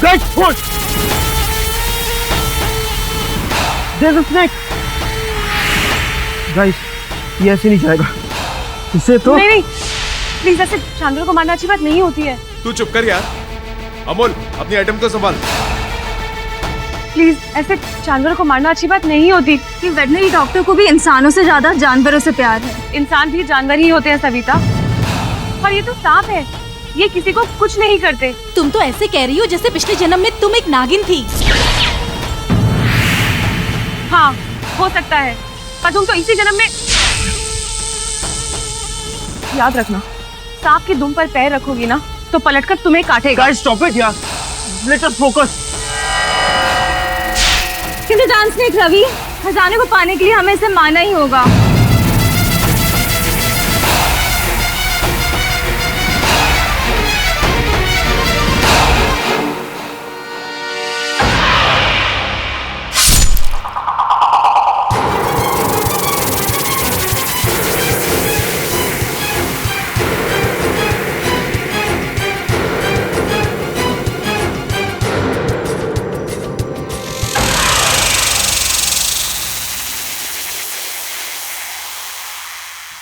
Guys, push! There's a snake. Guys, ये ऐसे नहीं जाएगा। इसे तो नहीं, प्लीज ऐसे जानवरों को मारना अच्छी बात नहीं होती है। तू चुप कर यार। अमोल, अपनी आइटम को संभाल। प्लीज ऐसे जानवरों को मारना अच्छी बात नहीं होती। कि वेटनरी डॉक्टर को भी इंसानों से ज्यादा जानवरों से प्यार है। इंसान भी जानवर ही होते हैं सविता। और ये तो सांप है, ये किसी को कुछ नहीं करते। तुम तो ऐसे कह रही हो जैसे पिछले जन्म में तुम एक नागिन थी। हाँ, हो सकता है, पर तुम तो इसी जन्म में। याद रखना, सांप के दुम पर पैर रखोगी ना तो पलटकर तुम्हें काटेगा। Guys, stop it यार। Let us focus. किसी डांस स्नेक रवि, खजाने को पाने के लिए हमें इसे मारना ही होगा।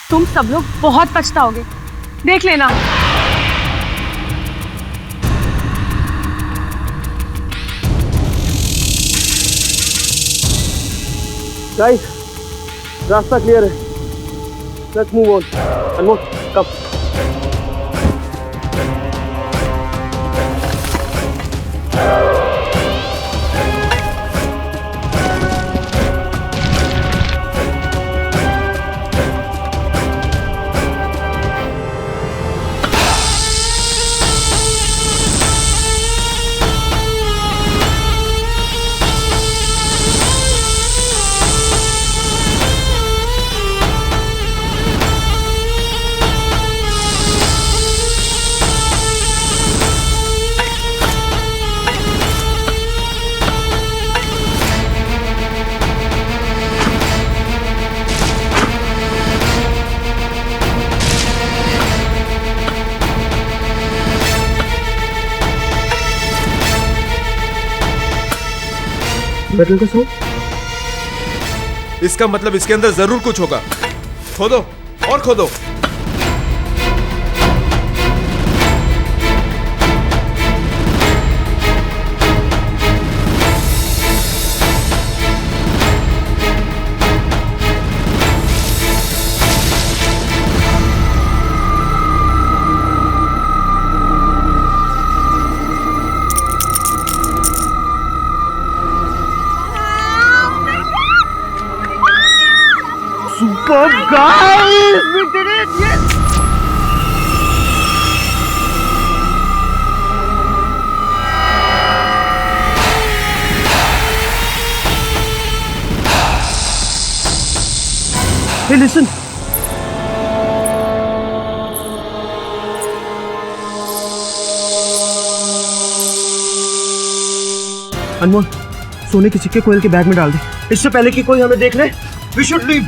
तुम सब लोग बहुत पछताओगे, देख लेना। Guys, रास्ता क्लियर है। Let's move on. Anmol, come. Battle का साउंड? इसका मतलब इसके अंदर जरूर कुछ होगा। खोदो और खोदो। Superb, guys! We did it! Yes! Hey, listen! अनमोल, सोने के सिक्के कोयल के बैग में डाल दे। इससे पहले कि कोई हमें देख ले, we should leave.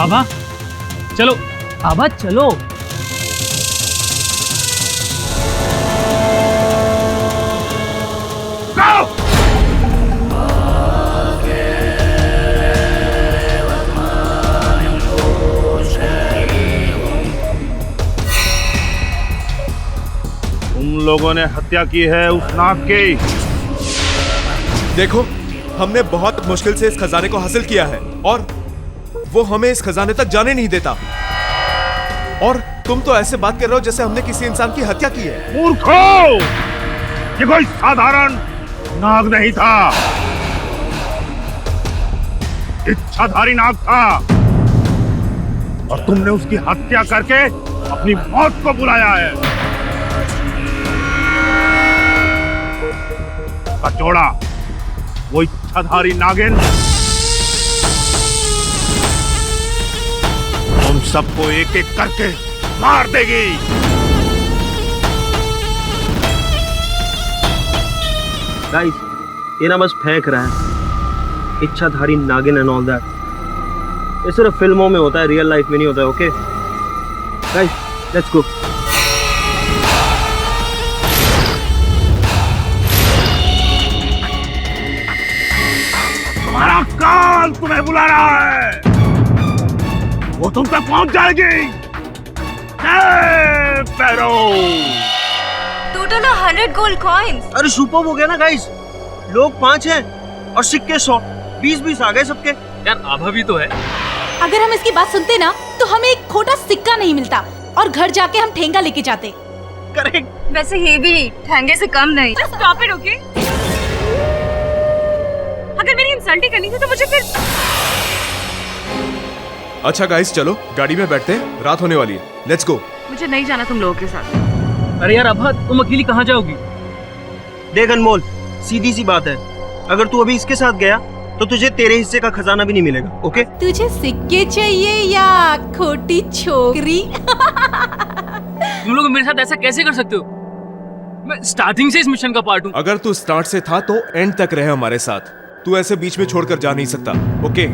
आभा चलो, आभा चलो। तुम लोगों ने हत्या की है उस नाग की। देखो, हमने बहुत मुश्किल से इस खजाने को हासिल किया है और वो हमें इस खजाने तक जाने नहीं देता। और तुम तो ऐसे बात कर रहे हो जैसे हमने किसी इंसान की हत्या की है। मूर्खों! ये कोई साधारण नाग नहीं था, इच्छाधारी नाग था और तुमने उसकी हत्या करके अपनी मौत को बुलाया है। कचौड़ा, वो इच्छाधारी नागिन सबको एक एक करके मार देगी। गाइस, ये ना बस फेंक रहा है इच्छाधारी नागिन एंड ऑल दैट। ये सिर्फ फिल्मों में होता है, रियल लाइफ में नहीं होता है। Okay guys, let's go. तुम्हारा काल तुम्हें बुला रहा है, वो तुम तक पहुंच जाएगी। पैरो टोटल 100 गोल्ड कॉइन्स। अरे सुपर हो गया ना गाइस, लोग 5 हैं और सिक्के 100, 20-20 आ गए सबके। यार आभा भी तो है। अगर हम इसकी बात सुनते ना तो हमें एक खोटा सिक्का नहीं मिलता और घर जाके हम ठेंगा लेके जाते। करेक्ट। वैसे ये भी ठहंगे से कम नहीं। Stop it, okay? अगर मेरी इंसल्ट ही करनी थी तो मुझे फिर। अच्छा गाइस, चलो गाड़ी में बैठते हैं, रात होने वाली है। Let's go. मुझे नहीं जाना तुम लोगों के साथ। अरे यार आभा, तुम अकेली कहाँ जाओगी? देख अनमोल, सीधी सी बात है, अगर तू अभी इसके साथ गया तो तुझे तेरे हिस्से का खजाना भी नहीं मिलेगा। ओके? तुझे सिक्के चाहिए या खोटी छोकरी? तुम लोग मेरे साथ ऐसा कैसे कर सकते हो? मैं स्टार्टिंग से इस मिशन का पार्ट हूँ। अगर तू स्टार्ट से था तो एंड तक रहे हमारे साथ। तू ऐसे बीच में छोड़कर जा नहीं सकता। ओके?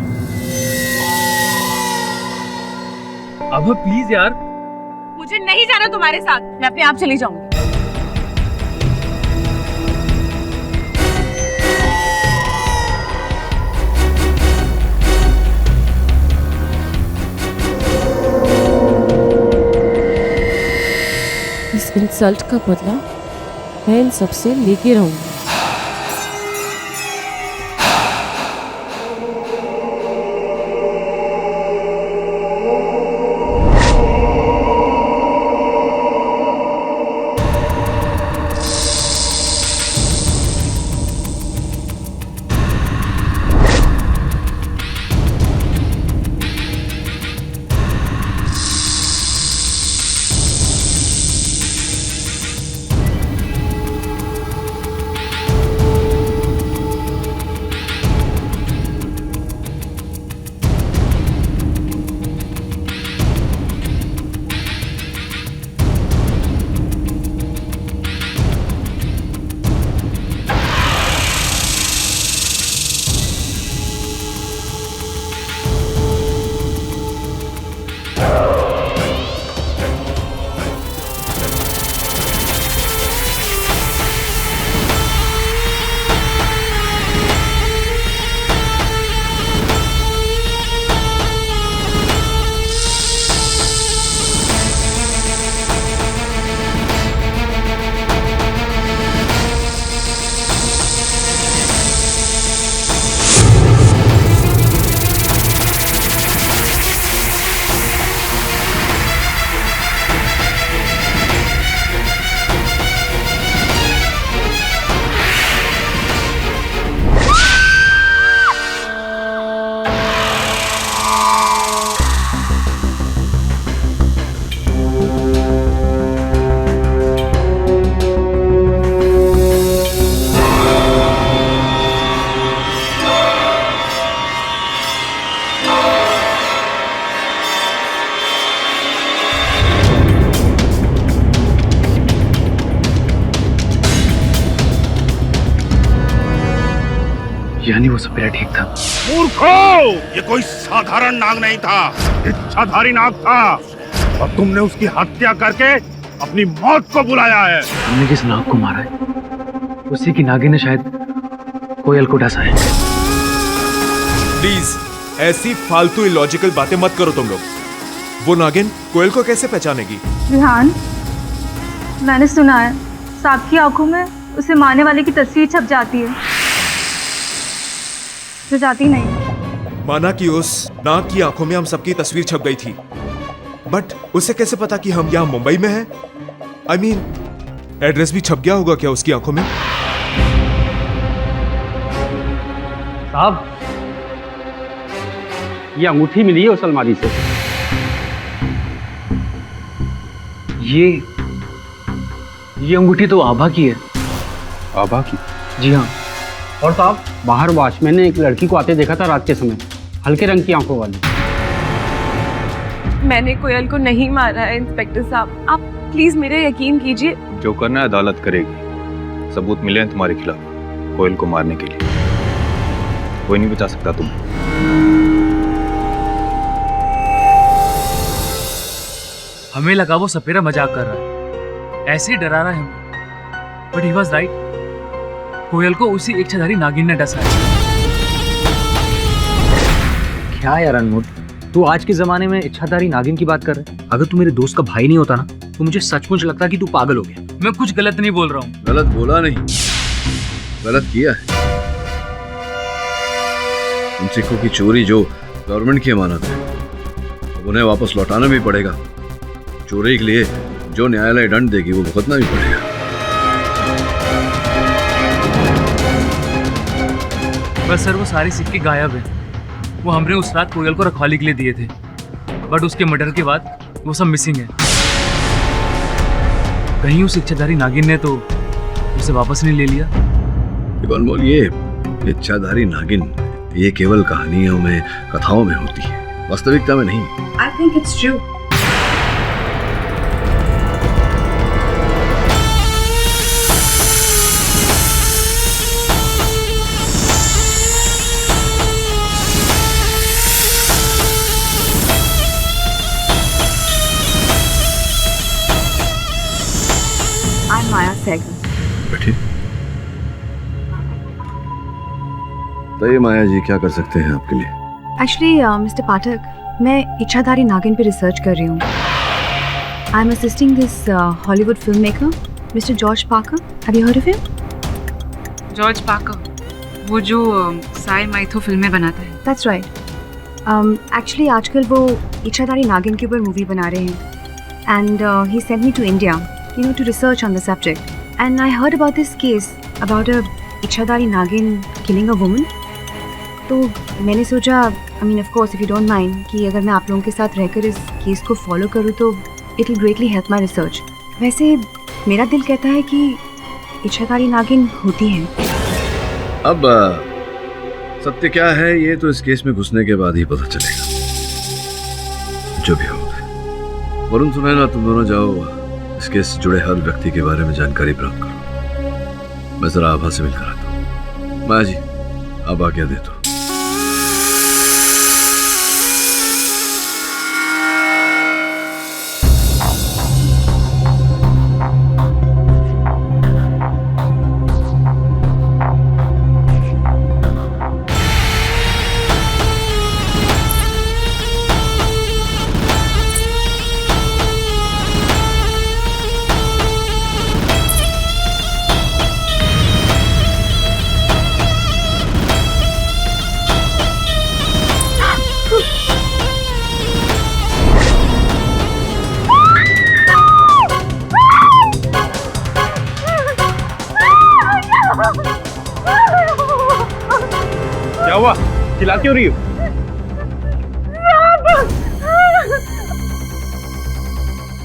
आभा प्लीज यार। मुझे नहीं जाना तुम्हारे साथ, मैं अपने आप चली जाऊंगी। इस इंसल्ट का बदला मैं इन सबसे लेके रहूंगी। यानी वो सपेरा ठीक था। मूर्खो, ये कोई साधारण नाग नहीं था, इच्छाधारी नाग था, और तुमने उसकी हत्या करके अपनी मौत को बुलाया है। हमने जिस नाग को मारा है उसी की नागिन ने शायद कोयल को डसा है। प्लीज ऐसी फालतू इलॉजिकल बातें मत करो तुम लोग। वो नागिन कोयल को कैसे पहचानेगी? रिहान, मैंने सुना है सांप की आंखों में उसे मारने वाले की तस्वीर छप जाती है, जो जाती नहीं। माना कि उस नाग की आंखों में हम सबकी तस्वीर छप गई थी, बट उसे कैसे पता कि हम यहाँ मुंबई में हैं? I mean, एड्रेस भी छप गया होगा क्या उसकी आंखों में? साहब, ये अंगूठी मिली है उस अलमारी से। ये अंगूठी तो आभा की है। आभा की? जी हाँ। और साहब, बाहर वॉचमैन ने एक लड़की को आते देखा था रात के समय, हल्के रंग की आंखों वाली। मैंने कोयल को नहीं मारा है इंस्पेक्टर साहब, आप प्लीज मेरे यकीन कीजिए। जो करना है अदालत करेगी। सबूत मिले हैं तुम्हारे खिलाफ कोयल को मारने के लिए। कोई नहीं बचा सकता तुम। हमें लगा वो सपेरा मजाक कर रहा है, ऐसे ही डरा रहा है हमें, बट ही वाज राइट। कोयल को उसी इच्छाधारी नागिन ने डसा है। क्या यार अनमोल, तू आज के जमाने में इच्छाधारी नागिन की बात कर रहा है? अगर तू मेरे दोस्त का भाई नहीं होता ना तो मुझे सचमुच लगता कि तू पागल हो गया। मैं कुछ गलत नहीं बोल रहा हूँ। गलत बोला नहीं, गलत किया है। उन सिक्कों की चोरी जो गवर्नमेंट की अमानत है, अब उन्हें वापस लौटाना भी पड़ेगा। चोरी के लिए जो न्यायालय दंड देगी वो भुगतना भी पड़ेगा। बस सर, वो सारे सिक्के गायब हैं। वो हमने उस रात कोयल को रखवाली के लिए दिए थे, बट उसके मर्डर के बाद वो सब मिसिंग है। कहीं उस इच्छाधारी नागिन ने तो उसे वापस नहीं ले लिया। अनमोल, ये इच्छाधारी नागिन ये केवल कहानियों में, कथाओं में होती है, वास्तविकता में नहीं। I think it's true. Maya Sehgal. बैठिए। तो ये माया जी क्या कर सकते हैं आपके लिए? एक्चुअली मिस्टर पाठक, मैं इच्छाधारी नागिन पे रिसर्च कर रही हूँ। I M assisting this Hollywood film maker mister George Parker. Have you heard of him? George Parker, वो जो साई माइथो फिल्में बनाता है। That's right. एक्चुअली आजकल वो इच्छाधारी नागिन के ऊपर मूवी बना रहे हैं and he sent me to India to research on the subject, and I heard about this case about a इच्छाधारी नागिन killing a woman. तो मैंने सोचा, I mean of course if you don't mind, कि अगर मैं आप लोगों के साथ रहकर इस केस को फॉलो करूँ तो it will greatly help my research. वैसे मेरा दिल कहता है कि इच्छाधारी नागिन होती है। अब सत्य क्या है ये तो इस केस में घुसने के बाद ही पता चलेगा। जो भी हो, वरुण सुनैना, तुम दोनों जाओ इस केस से जुड़े हर व्यक्ति के बारे में जानकारी प्राप्त करो। मैं जरा आभा से मिलकर आता हूँ। माया जी, आप आज्ञा दे दो। क्या हुआ? चिल्ला क्यों रही हो?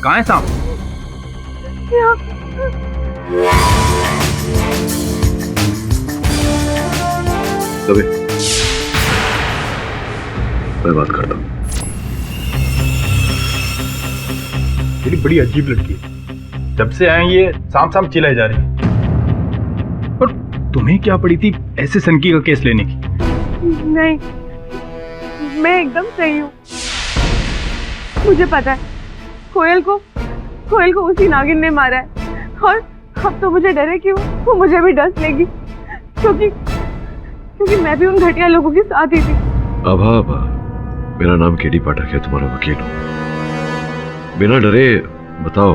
कहाँ है सांप? तभी मैं बात करता हूँ। तेरी बड़ी अजीब लड़की है। जब से आए ये सांप सांप चिल्लाई जा रही है। और तुम्हें क्या पड़ी थी ऐसे सनकी का केस लेने की? नहीं, मैं एकदम सही हूँ। मुझे पता है कोयल को उसी नागिन ने मारा है, और अब तो मुझे डर है कि वो मुझे भी डस लेगी, क्योंकि मैं भी उन घटिया लोगों के साथ ही थी। आभा, मेरा नाम केडी पाठक है, तुम्हारा वकील हूँ। बिना डरे बताओ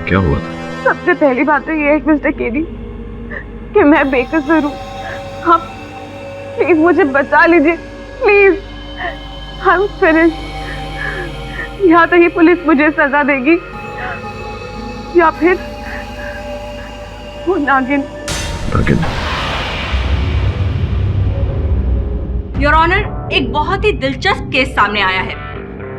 क्या हुआ था? सबसे पहली बात तो ये है मिस्टर केडी कि मैं बेकसूर हूँ। आप प्लीज मुझे बचा लीजिए, प्लीज। I am finished. या तो ये पुलिस मुझे सजा देगी या फिर वो नागिन। योर ऑनर, एक बहुत ही दिलचस्प केस सामने आया है।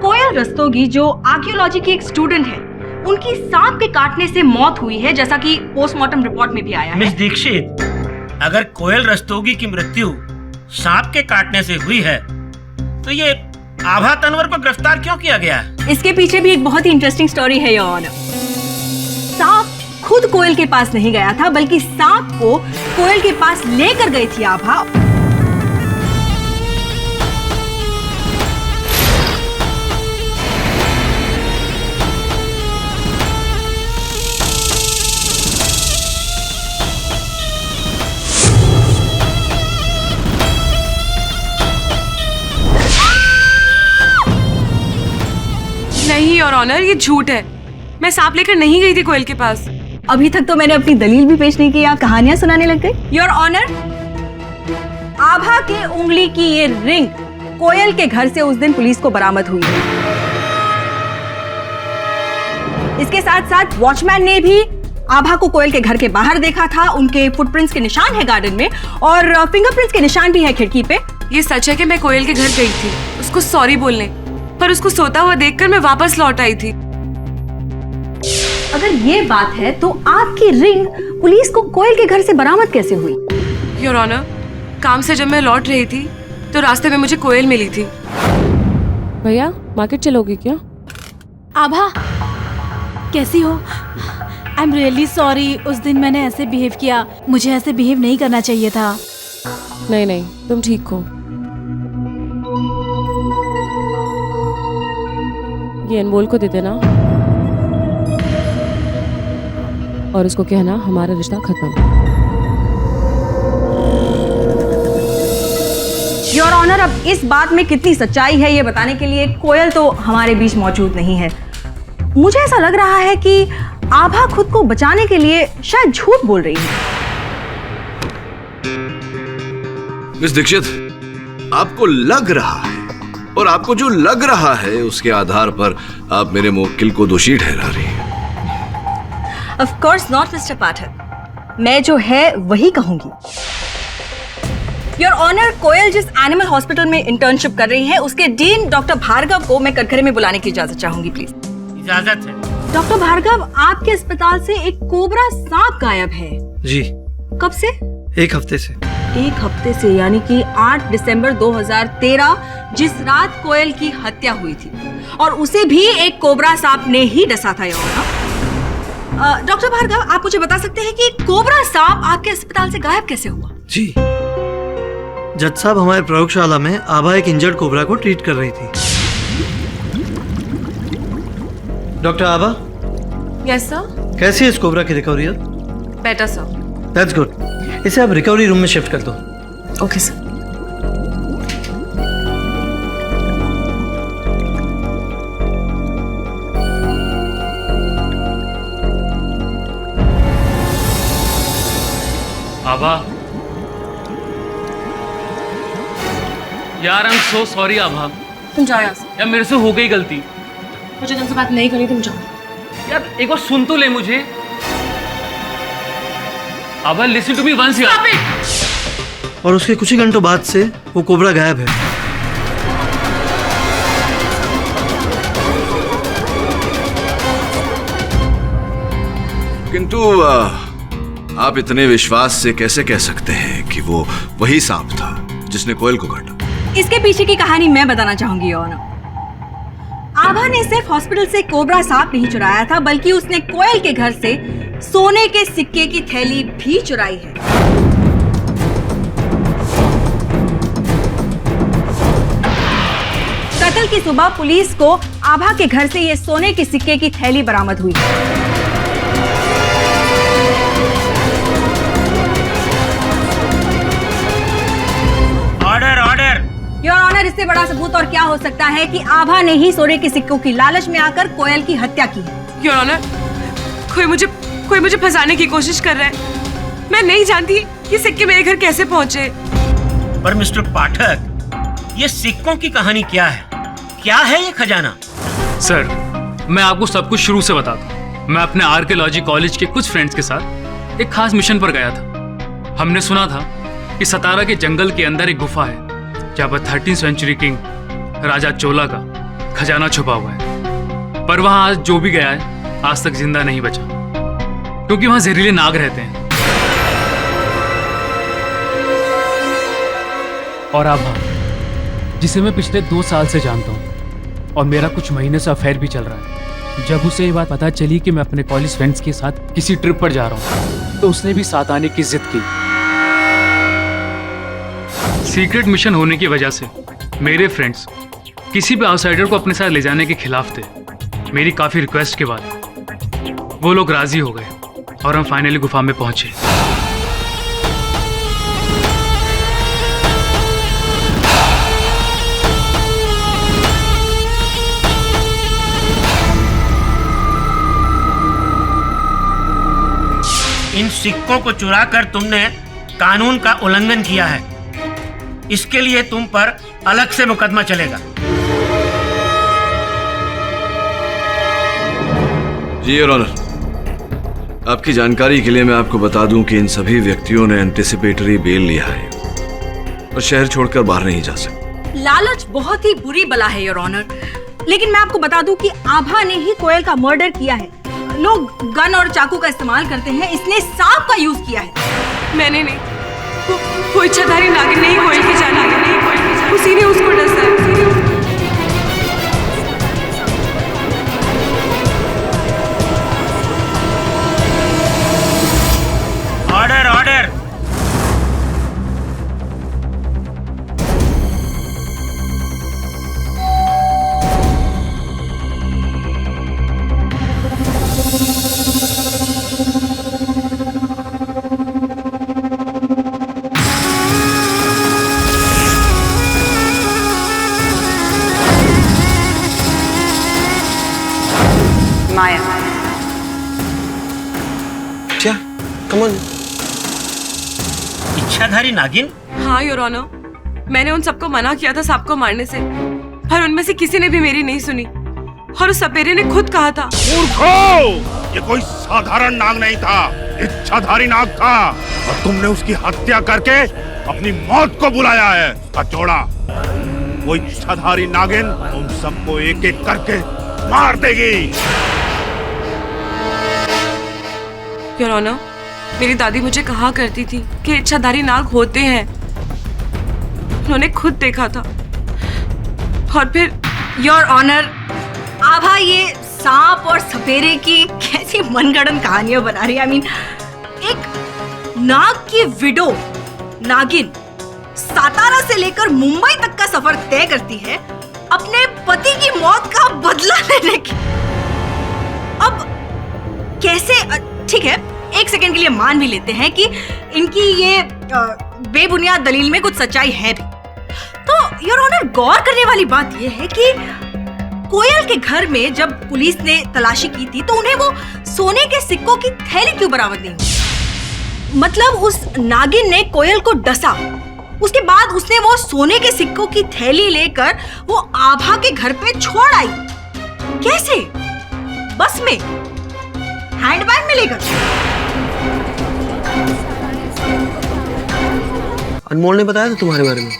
कोयल रस्तोगी जो आर्कियोलॉजी की एक स्टूडेंट है, उनकी सांप के काटने से मौत हुई है, जैसा कि पोस्टमार्टम रिपोर्ट में भी आया है। मिस दीक्षित, अगर कोयल रस्तोगी की मृत्यु सांप के काटने से हुई है तो ये आभा तनवर को गिरफ्तार क्यों किया गया है? इसके पीछे भी एक बहुत ही इंटरेस्टिंग स्टोरी है योर ऑनर। सांप खुद कोयल के पास नहीं गया था, बल्कि सांप को कोयल के पास लेकर गई थी आभा। नहीं योर ऑनर, ये झूठ है। मैं सांप लेकर नहीं गई थी कोयल के पास। अभी तक तो मैंने अपनी दलील भी पेश नहीं की, आप कहानियां सुनाने लग गए। योर ऑनर, आभा के उंगली की ये रिंग कोयल के घर से उस दिन पुलिस को बरामद हुई है। इसके साथ साथ वॉचमैन ने भी आभा को कोयल के घर के बाहर देखा था। उनके फुटप्रिंट्स के निशान है गार्डन में और फिंगरप्रिंट्स के निशान भी है खिड़की पे। ये सच है कि मैं कोयल के घर गई थी उसको सॉरी बोलने, पर उसको सोता हुआ देखकर मैं वापस लौट आई थी। अगर ये बात है तो आपकी रिंग पुलिस को कोयल के घर से बरामद कैसे हुई? योर ऑनर, काम से जब मैं लौट रही थी तो रास्ते में मुझे कोयल मिली थी। भैया मार्केट चलोगे क्या? आभा कैसी हो? आई एम रियली सॉरी, उस दिन मैंने ऐसे बिहेव किया। मुझे ऐसे बिहेव नहीं करना चाहिए था। नहीं नहीं, तुम ठीक हो। ये अनमोल को दे देना और उसको कहना हमारा रिश्ता खत्म। योर ऑनर, अब इस बात में कितनी सच्चाई है ये बताने के लिए कोयल तो हमारे बीच मौजूद नहीं है। मुझे ऐसा लग रहा है कि आभा खुद को बचाने के लिए शायद झूठ बोल रही है। मिस दीक्षित, आपको लग रहा है, और आपको जो लग रहा है उसके आधार पर आप मेरे मुवक्किल को दोषी ठहरा रही हैं। Of course not, मिस्टर पाठक। मैं जो है वही कहूंगी। योर ऑनर, कोयल जिस एनिमल हॉस्पिटल में इंटर्नशिप कर रही है उसके डीन डॉक्टर भार्गव को मैं कटघरे में बुलाने की इजाजत चाहूंगी, प्लीज। इजाजत है। डॉक्टर भार्गव, आपके अस्पताल से एक कोबरा सांप गायब है। जी। कब से? एक हफ्ते से। एक हफ्ते से, यानी कि 8 दिसंबर 2013, जिस रात कोयल की हत्या हुई थी, और उसे भी एक कोबरा सांप ने ही डसा था। डॉक्टर भार्गव, आप मुझे बता सकते हैं कि कोबरा सांप आपके अस्पताल से गायब कैसे हुआ? जी, जज साहब, हमारे प्रयोगशाला में आभा एक इंजर्ड कोबरा को ट्रीट कर रही थी। डॉक्टर आभा। Yes sir. कैसी है इस कोबरा की recovery? Better sir. That's good. इसे अब रिकवरी रूम में शिफ्ट कर दो। Okay sir. आभा, यार आई एम सो सॉरी आभा। तुम जाओ यहाँ से। यार मेरे से हो गई गलती। मुझे तुमसे बात नहीं करनी, तुम जाओ। यार एक बार सुन तो ले मुझे। आभा लिसन टू मी वंस यार। और उसके कुछ ही घंटों बाद से वो कोबरा गायब है। किंतु आप इतने विश्वास से कैसे कह सकते हैं कि वो वही सांप था जिसने कोयल को काटा? इसके पीछे की कहानी मैं बताना चाहूंगी। आभा ने सिर्फ हॉस्पिटल से कोबरा सांप नहीं चुराया था, बल्कि उसने कोयल के घर से सोने के सिक्के की थैली भी चुराई है। कत्ल की सुबह पुलिस को आभा के घर से ये सोने के सिक्के की थैली बरामद हुई। Order order. योर ऑनर, इससे बड़ा सबूत और क्या हो सकता है कि आभा ने ही सोने के सिक्कों की लालच में आकर कोयल की हत्या की है। योर ऑनर, कोई मुझे फंसाने की कोशिश कर रहा है। मैं नहीं जानती ये सिक्के मेरे घर कैसे पहुंचे। पर मिस्टर पाठक, ये सिक्कों की कहानी क्या है? क्या है ये खजाना? सर, मैं आपको सब कुछ शुरू से बताता हूँ। मैं अपने आर्कियोलॉजी कॉलेज के कुछ फ्रेंड्स के साथ एक खास मिशन पर गया था। हमने सुना था कि सतारा के जंगल के अंदर एक गुफा है जहाँ पर 13वीं सेंचुरी किंग राजा चोला का खजाना छुपा हुआ है। पर वहाँ आज जो भी गया है आज तक जिंदा नहीं बचा, क्योंकि वहाँ जहरीले नाग रहते हैं। और आभा, जिसे मैं पिछले 2 साल से जानता हूँ, और मेरा कुछ महीने से अफेयर भी चल रहा है। जब उसे ये बात पता चली कि मैं अपने कॉलेज फ्रेंड्स के साथ किसी ट्रिप पर जा रहा हूँ, तो उसने भी साथ आने की जिद की। सीक्रेट मिशन होने की वजह से मेरे फ्रेंड्स किसी भी आउटसाइडर को अपने साथ ले जाने के खिलाफ थे। मेरी काफ़ी रिक्वेस्ट के बाद वो लोग राजी हो गए और हम फाइनली गुफा में पहुंचे। इन सिक्कों को चुराकर तुमने कानून का उल्लंघन किया है। इसके लिए तुम पर अलग से मुकदमा चलेगा। जी योर ऑनर, आपकी जानकारी के लिए मैं आपको बता दूं कि इन सभी व्यक्तियों ने एंटिसिपेटरी बेल लिया है और शहर छोड़कर बाहर नहीं जा सकते। लालच बहुत ही बुरी बला है योर ऑनर, लेकिन मैं आपको बता दूं कि आभा ने ही कोयल का मर्डर किया है। लोग गन और चाकू का इस्तेमाल करते हैं, इसने सांप का यूज किया है। मैंने नहीं, वो इच्छाधारी नागिन नहीं कोयल की जान आ गई, उसी ने उसको डसा। Order order. माया, क्या? Come on. इच्छाधारी नागिन? हाँ योर ऑनर, मैंने उन सबको मना किया था सांप को मारने से, पर उनमें से किसी ने भी मेरी नहीं सुनी। और उस सपेरे ने खुद कहा था। मूर्खो! ये कोई साधारण नाग नहीं था, इच्छाधारी नाग था, और तुमने उसकी हत्या करके अपनी मौत को बुलाया है। उसका जोड़ा, वो इच्छाधारी नागिन तुम सबको एक एक करके मार देगी। योर ऑनर, मेरी दादी मुझे कहा करती थी कि इच्छाधारी नाग होते हैं। उन्होंने खुद देखा था। और फिर योर ऑनर, आभा ये सांप और सपेरे की कैसी मनगढ़ंत कहानियां बना रही है। I mean, एक नाग की विडो नागिन सातारा से लेकर मुंबई तक का सफर तय करती है अपने पति की मौत का बदला लेने की। अब कैसे? ठीक है, एक सेकंड के लिए मान भी लेते हैं कि इनकी ये बेबुनियाद दलील में कुछ सच्चाई है भी। तो योर ऑनर, गौर करने वाली बात यह है कि कोयल के घर में जब पुलिस ने तलाशी की थी तो उन्हें वो सोने के सिक्कों की थैली क्यों बरामद नहीं हुई? मतलब उस नागिन ने कोयल को डसा, उसके बाद उसने वो सोने के सिक्कों की थैली लेकर वो आभा के घर पे छोड़ आई। कैसे? बस में? हैंडबैग में लेकर? अनमोल ने बताया था तुम्हारे बारे में।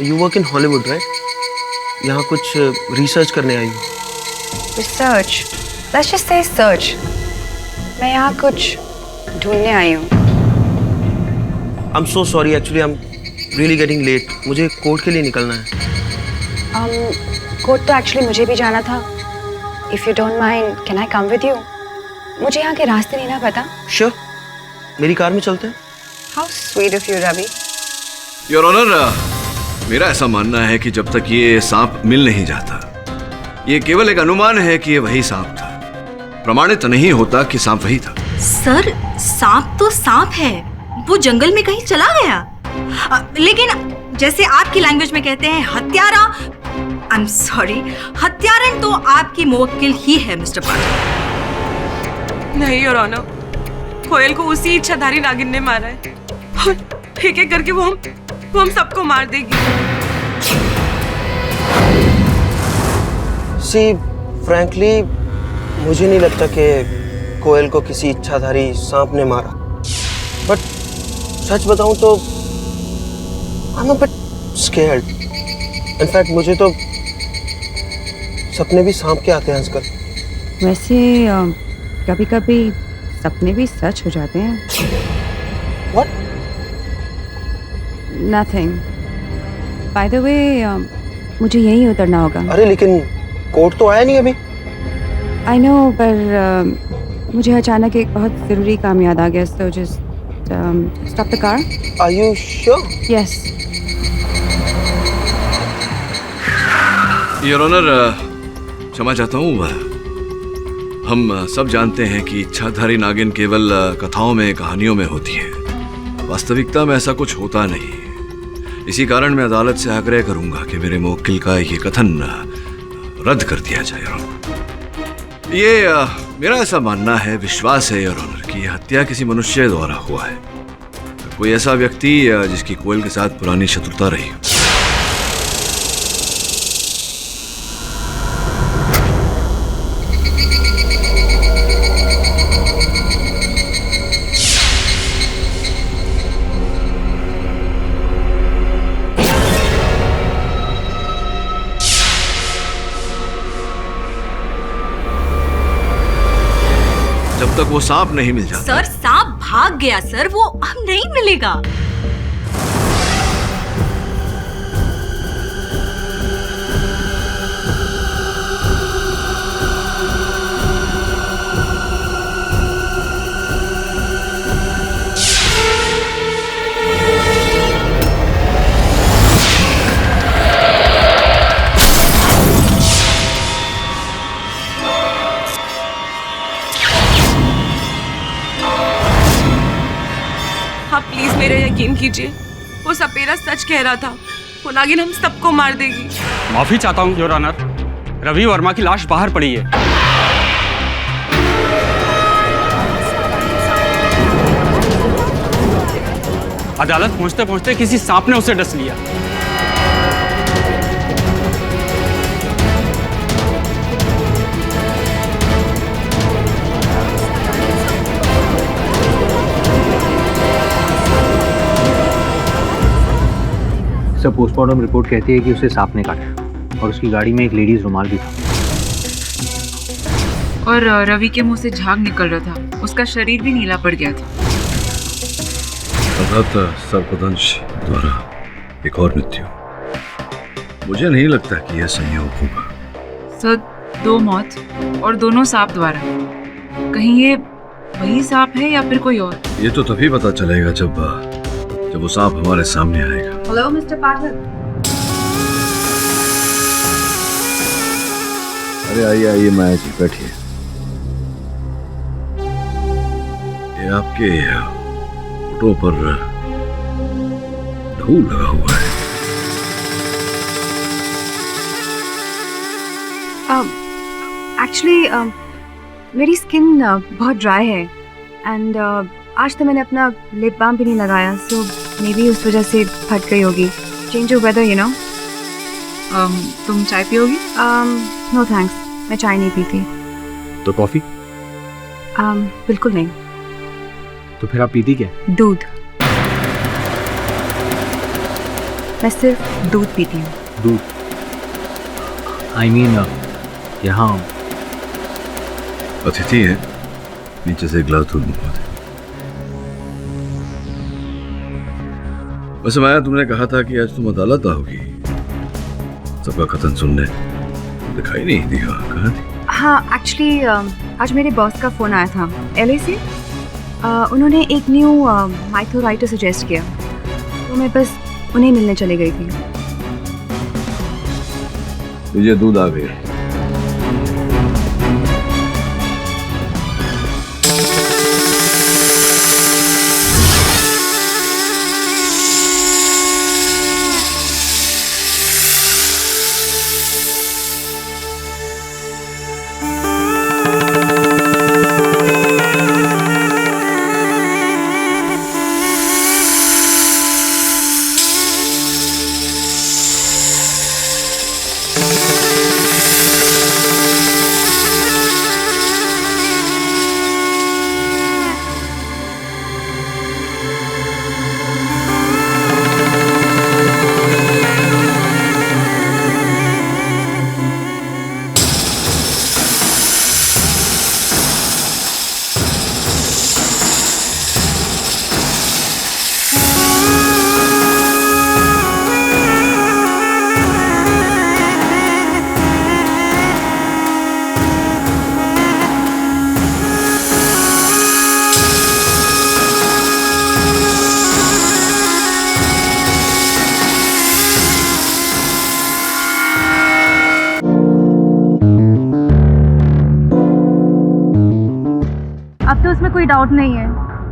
You work in Hollywood right? यहाँ कुछ रिसर्च करने आई हूँ। Research? Let's just say search. मैं यहाँ कुछ ढूंढने आई हूँ। I am so sorry, actually I am really getting late. मुझे कोर्ट के लिए निकलना है। कोर्ट तो एक्चुअली मुझे भी जाना था। If you don't mind, can I come with you? मुझे यहाँ के रास्ते नहीं ना पता। श्योर, मेरी कार में चलते हैं। How sweet of you Ravi. Your honour, मेरा ऐसा मानना है कि जब तक ये सांप मिल नहीं जाता, ये केवल एक अनुमान है कि ये वही सांप था। प्रमाणित नहीं होता कि सांप वही था। सर, सांप तो सांप है, वो जंगल में कहीं चला गया। लेकिन जैसे आपकी लैंग्वेज में कहते हैं हत्यारा, आई एम सॉरी, हत्यारन तो आपकी मुवक्किल ही है मिस्टर पाठक। नहीं योर ऑनर, कोयल को उसी इच्छाधारी नागिन ने मारा है और एक एक करके वो हम सबको मार देगी। सी फ्रैंकली मुझे नहीं लगता कि कोयल को किसी इच्छाधारी सांप ने मारा। बट सच बताऊं तो I am a bit scared. In fact मुझे तो सपने भी सांप के आते हैं आजकल। वैसे कभी कभी सपने भी सच हो जाते हैं। What? Nothing. By the way, मुझे यहीं उतरना होगा। अरे लेकिन कोर्ट तो आया नहीं अभी। आई नो, पर मुझे अचानक एक बहुत ज़रूरी काम याद आ गया, so just stop the car. Are you sure? Yes. Your honour, क्षमा चाहता हूँ। हम सब जानते हैं कि इच्छाधारी नागिन केवल कथाओं में, कहानियों में होती है। वास्तविकता में ऐसा कुछ होता नहीं। इसी कारण मैं अदालत से आग्रह करूंगा कि मेरे मुवक्किल का ये कथन रद्द कर दिया जाए। ये मेरा ऐसा मानना है, विश्वास है योर ऑनर, कि यह हत्या किसी मनुष्य द्वारा हुआ है। कोई ऐसा व्यक्ति जिसकी कोयल के साथ पुरानी शत्रुता रही हो। जब तक वो सांप नहीं मिल जाता। सर, सांप भाग गया सर, वो अब नहीं मिलेगा। आप प्लीज मेरा यकीन कीजिए, वो सपेरा सच कह रहा था। वो नागिन हम सबको मार देगी। माफी चाहता हूँ योर ऑनर, रवि वर्मा की लाश बाहर पड़ी है। अदालत पहुंचते पहुंचते किसी सांप ने उसे डस लिया। सब पोस्टमार्टम रिपोर्ट कहती है कि उसे सांप ने काटा और उसकी गाड़ी में एक लेडीज रुमाल भी था। और रवि के मुंह से झाग निकल रहा था, उसका शरीर भी नीला पड़ गया था। सर्पदंश द्वारा एक और मृत्यु। मुझे नहीं लगता कि यह संयोग होगा। सर, 2 मौत और दोनों सांप द्वारा। कहीं ये वही सांप है या फिर कोई और? ये तो तभी पता चलेगा जब वो सांप हमारे सामने आएगा। हेलो मिस्टर पाठक। अरे आइए आइए माया जी, बैठिए। ये आपके फोटो पर धूल लगा हुआ है। एक्चुअली मेरी स्किन बहुत ड्राई है एंड आज तो मैंने अपना लिप बाम भी नहीं लगाया, सो मे बी उस वजह से फट गई होगी। Change of weather, you know. तुम चाय पियोगी? नो थैंक्स, मैं चाय नहीं पीती। तो कॉफी? बिल्कुल नहीं। तो फिर आप पीती क्या? दूध। मैं सिर्फ दूध पीती हूँ। दूध? आई मीन यहाँ अतिथि है, नीचे से एक गिलास दूध मंगवा दे। वैसे माया, तुमने कहा था कि आज तुम अदालत आओगी। सबका कथन सुनने दिखाई नहीं दी। कहाँ थी? हाँ, एक्चुअली आज मेरे बॉस का फ़ोन आया था LA से। उन्होंने एक न्यू माइथो राइटर सजेस्ट किया, तो मैं बस उन्हें मिलने चली गई थी। मुझे दूध आ गया। तो उसमें कोई डाउट नहीं है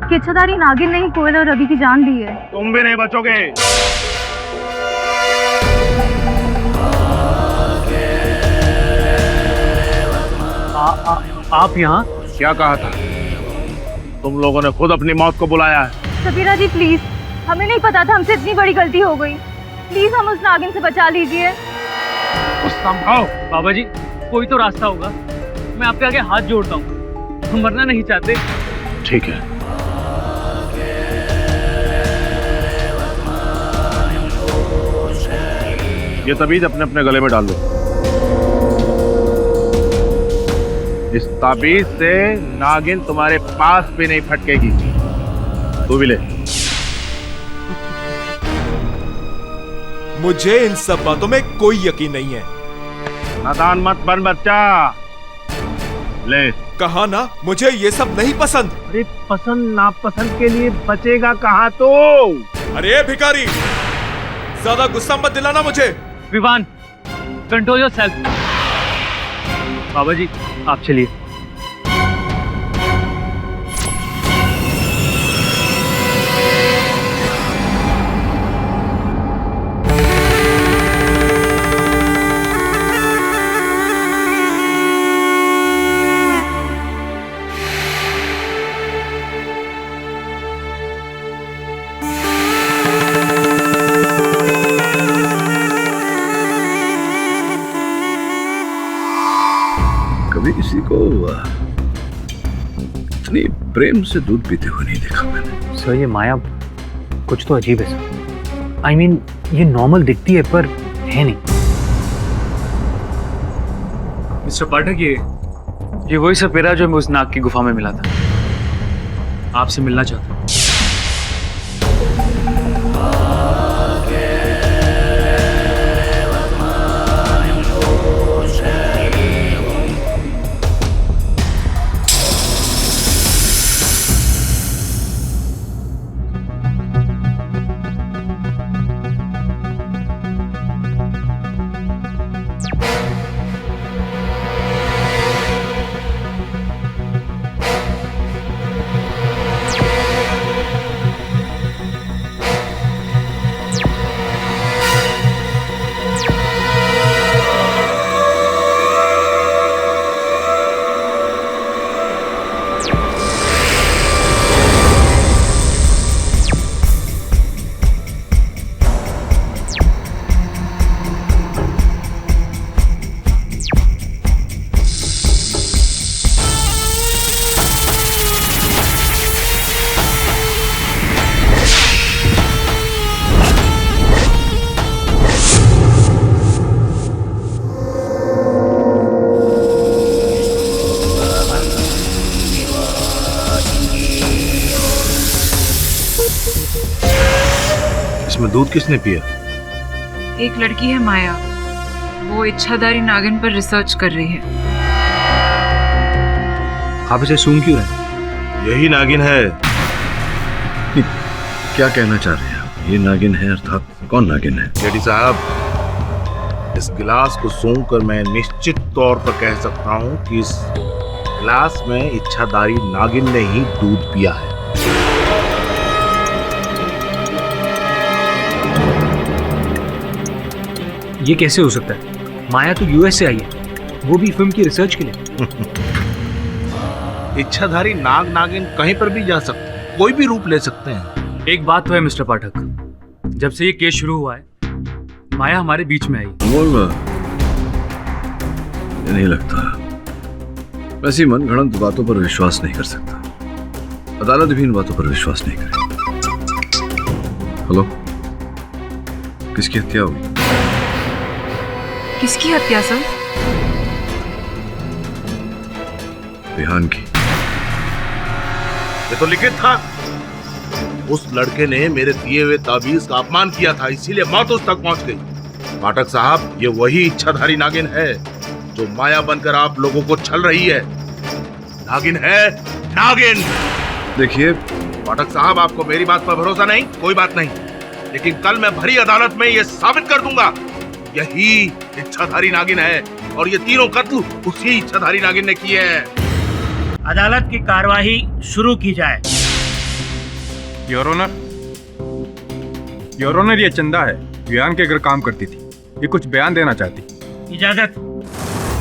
कि इच्छाधारी नागिन ने ही कोयल और रवि की जान दी है। तुम भी नहीं बचोगे। आप यहाँ? क्या कहा था? तुम लोगों ने खुद अपनी मौत को बुलाया है। सफीरा जी प्लीज, हमें नहीं पता था, हमसे इतनी बड़ी गलती हो गई। प्लीज हम उस नागिन से बचा लीजिए। संभाओ। बाबा जी, कोई तो रास्ता होगा। मैं आपके आगे हाथ जोड़ता हूँ, हम मरना नहीं चाहते। ठीक है। ये ताबीज अपने अपने गले में डाल लो। इस ताबीज से नागिन तुम्हारे पास भी नहीं फटकेगी। तू भी ले। मुझे इन सब बातों में कोई यकीन नहीं है। नादान मत बन बच्चा। ले। कहा ना मुझे ये सब नहीं पसंद। अरे पसंद नापसंद के लिए बचेगा कहाँ तो। अरे भिखारी, ज्यादा गुस्सा मत दिलाना मुझे। Vivaan, control yourself. बाबा जी, आप चलिए। कभी किसी को इतनी प्रेम से दूध पीते हुए नहीं देखा मैंने। सर ये माया कुछ तो अजीब है सर। I mean, ये नॉर्मल दिखती है पर है नहीं। मिस्टर पाठक, ये वही सपेरा जो मैं उस नाग की गुफा में मिला था। आपसे मिलना चाहता हूँ। इसमें दूध किसने पिया? एक लड़की है माया, वो इच्छाधारी नागिन पर रिसर्च कर रही है। आप इसे सूंघ क्यों रहे? यही नागिन है। क्या कहना चाह रहे हैं आप? ये नागिन है अर्थात कौन नागिन है? जेडी साहब, इस गिलास को सूंघ कर मैं निश्चित तौर पर कह सकता हूँ कि इस गिलास में इच्छाधारी नागिन ने ही दूध पिया है। ये कैसे हो सकता है? माया तो यूएस से आई है, वो भी फिल्म की रिसर्च के लिए। इच्छाधारी नाग नागिन कहीं पर भी जा सकते हैं, कोई भी रूप ले सकते हैं। एक बात तो है मिस्टर पाठक, जब से ये केस शुरू हुआ है माया हमारे बीच में आई। ये नहीं लगता। ऐसी मनगढ़ंत बातों पर विश्वास नहीं कर सकता। अदालत भी इन बातों पर विश्वास नहीं करेगी। हेलो, किसकी हत्या हुई? किसकी हत्या सर? विहान की। ये तो लिखित था। उस लड़के ने मेरे दिए हुए ताबीज का अपमान किया था, इसीलिए मौत उस तक पहुंच गई। पाठक साहब, ये वही इच्छाधारी नागिन है जो माया बनकर आप लोगों को छल रही है। नागिन है, नागिन। देखिए पाठक साहब, आपको मेरी बात पर भरोसा नहीं, कोई बात नहीं, लेकिन कल मैं भरी अदालत में ये साबित कर दूंगा यही इच्छाधारी नागिन है और ये तीनों कत्ल उसी इच्छाधारी नागिन ने किए हैं। अदालत की कार्यवाही शुरू की जाए। योर ऑनर, ये चंदा है, वियान के घर काम करती थी। ये कुछ बयान देना चाहती। इजाजत।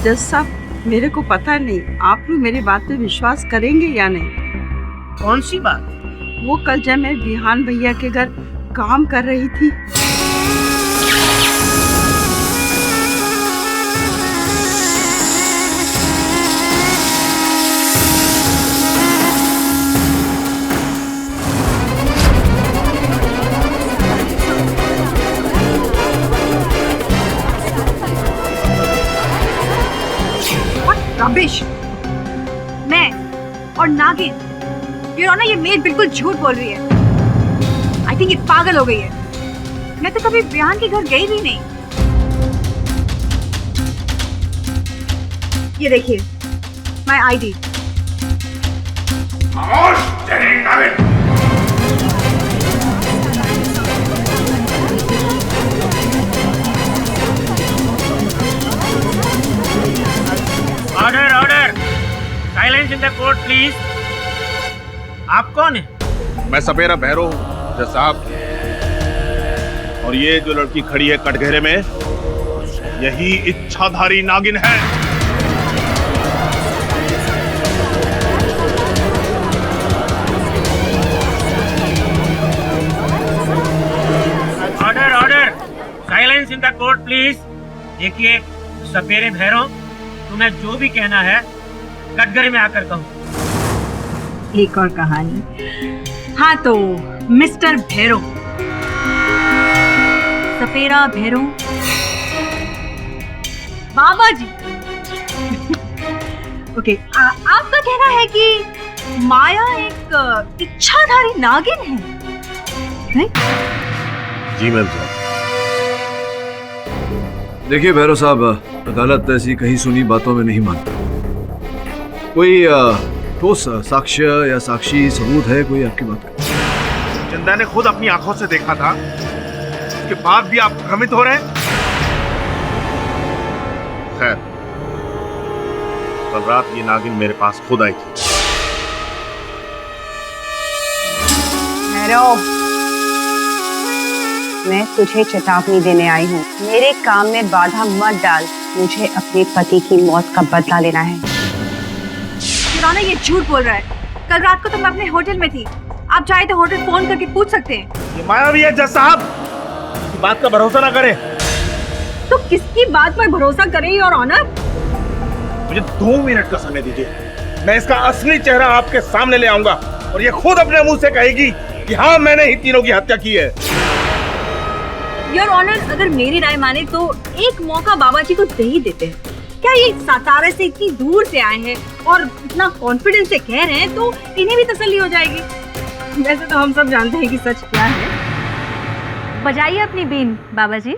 जज साहब, मेरे को पता नहीं आप लोग मेरी बात पे विश्वास करेंगे या नहीं। कौन सी बात? वो कल जब मैं विहान भैया के घर काम कर रही थी, रबिश। मैं और नागिन, योर ऑनर, ये मेड बिल्कुल झूठ बोल रही है। आई थिंक ये पागल हो गई है। मैं तो कभी विहान के घर गई भी नहीं। ये देखिए, my ID. Order order, silence in the court please. आप कौन है? मैं सपेरा भैरो हूँ जज साहब, और ये जो लड़की खड़ी है कटघरे में, यही इच्छाधारी नागिन है। Order order, silence in the court please. देखिए सपेरे भैरो, तुम्हें जो भी कहना है कटघरे में आकर कहो। एक और कहानी। हाँ तो मिस्टर भैरो, सपेरा भैरो, बाबा जी। ओके, आपका कहना है कि माया एक इच्छाधारी नागिन है, right? जी मैम साहब। देखिए भैरव साहब, अदालत ऐसी कहीं सुनी बातों में नहीं मानती। कोई ठोस साक्ष्य या साक्षी सबूत है कोई आपकी बात का? चंदा ने खुद अपनी आंखों से देखा था, उसके बाद भी आप भ्रमित हो रहे हैं। खैर, कल रात ये नागिन मेरे पास खुद आई थी। भैरव, मैं तुझे चेतावनी देने आई हूँ। मेरे काम में बाधा मत डाल। मुझे अपने पति की मौत का बदला लेना है। किराना ये झूठ बोल रहा है। कल रात को तो मैं अपने होटल में थी। आप चाहे तो होटल फोन करके पूछ सकते हैं। ये माया भी है जज साहब, इसकी बात का भरोसा ना करें। तो किसकी बात पर भरोसा करें योर ऑनर? मुझे 2 मिनट का समय दीजिए, मैं इसका असली चेहरा आपके सामने ले आऊंगा और ये खुद अपने मुंह से कहेगी कि हाँ, मैंने ही तीनों की हत्या की है। योर ऑनर, अगर मेरी राय माने तो एक मौका बाबा जी को दे ही देते हैं। क्या ये सातारा से इतनी दूर से आए हैं और इतना कॉन्फिडेंस से कह रहे हैं, तो इन्हें भी तसल्ली हो जाएगी। वैसे तो हम सब जानते हैं कि सच क्या है। बजाइए अपनी बीन Baba ji.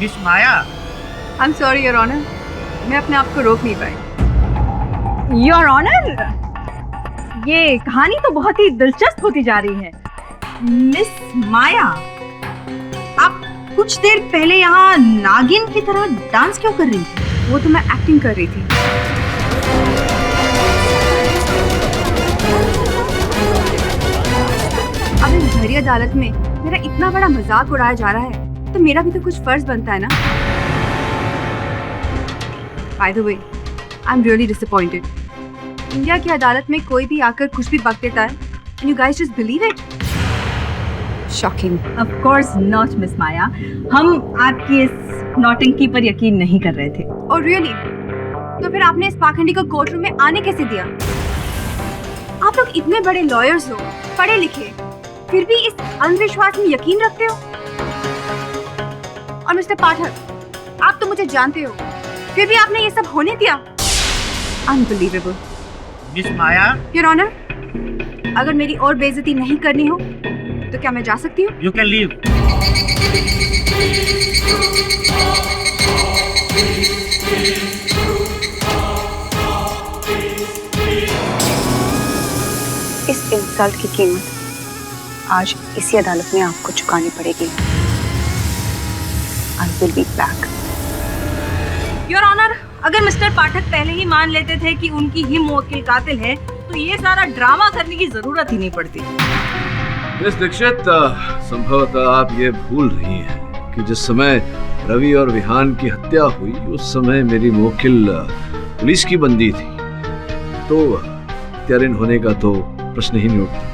Miss Maya. I am sorry your honour, मैं अपने आप को रोक नहीं पाई। योर ऑनर, ये कहानी तो बहुत ही दिलचस्प होती जा रही है। मिस माया, आप कुछ देर पहले यहाँ नागिन की तरह डांस क्यों कर रही थी? वो तो मैं एक्टिंग कर रही थी। अब इस भरी अदालत में मेरा इतना बड़ा मजाक उड़ाया जा रहा है तो मेरा भी तो कुछ फर्ज बनता है ना। By the way, I am really disappointed. India की अदालत में कोई भी आकर कुछ भी बक देता है and you guys just believe it. Shocking. Of course not miss Maya, हम आपकी इस नौटंकी पर यकीन नहीं कर रहे थे। और रियली? तो फिर आपने इस पाखंडी को कोर्ट रूम में आने कैसे दिया? आप लोग इतने बड़े लॉयर्स हो, पढ़े लिखे, फिर भी इस अंधविश्वास में यकीन रखते हो। और मिस्टर पाठक, आप तो मुझे जानते हो, फिर भी आपने ये सब होने दिया। Unbelievable. Miss Maya. Your honour, अगर मेरी और बेइज्जती नहीं करनी हो तो क्या मैं जा सकती हूँ? You can leave. इस इंसल्ट की कीमत आज इसी अदालत में आपको चुकानी पड़ेगी। I will be back. Your honour, अगर मिस्टर पाठक पहले ही मान लेते थे कि उनकी ही मुवक्किल कातिल है तो ये सारा ड्रामा करने की जरूरत ही नहीं पड़ती। मिस दीक्षित, संभवतः आप ये भूल रही हैं कि जिस समय रवि और विहान की हत्या हुई उस समय मेरी मुवक्किल पुलिस की बंदी थी, तो हत्यारिन होने का तो प्रश्न ही नहीं उठता।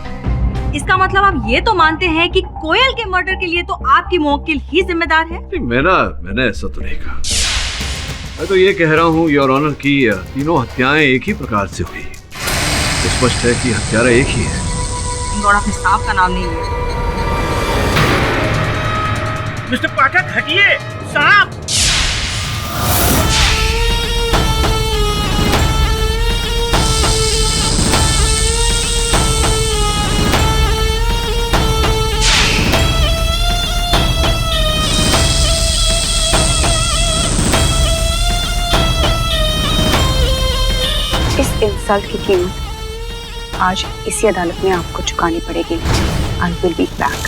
इसका मतलब आप ये तो मानते हैं कि कोयल के मर्डर के लिए तो आपकी मुवक्किल ही जिम्मेदार है? नहीं, मैंने ऐसा तो नहीं कहा। मैं तो ये कह रहा हूँ योर ऑनर की तीनों हत्याएं एक ही प्रकार से हुई। तो स्पष्ट है कि हत्यारा एक ही है। गौड़ा अपने सांप का नाम नहीं लिया। मिस्टर पाठक हटिए, सांप। इस इंसल्ट की कीमत आज इसी अदालत में आपको चुकानी पड़ेगी। I will be back.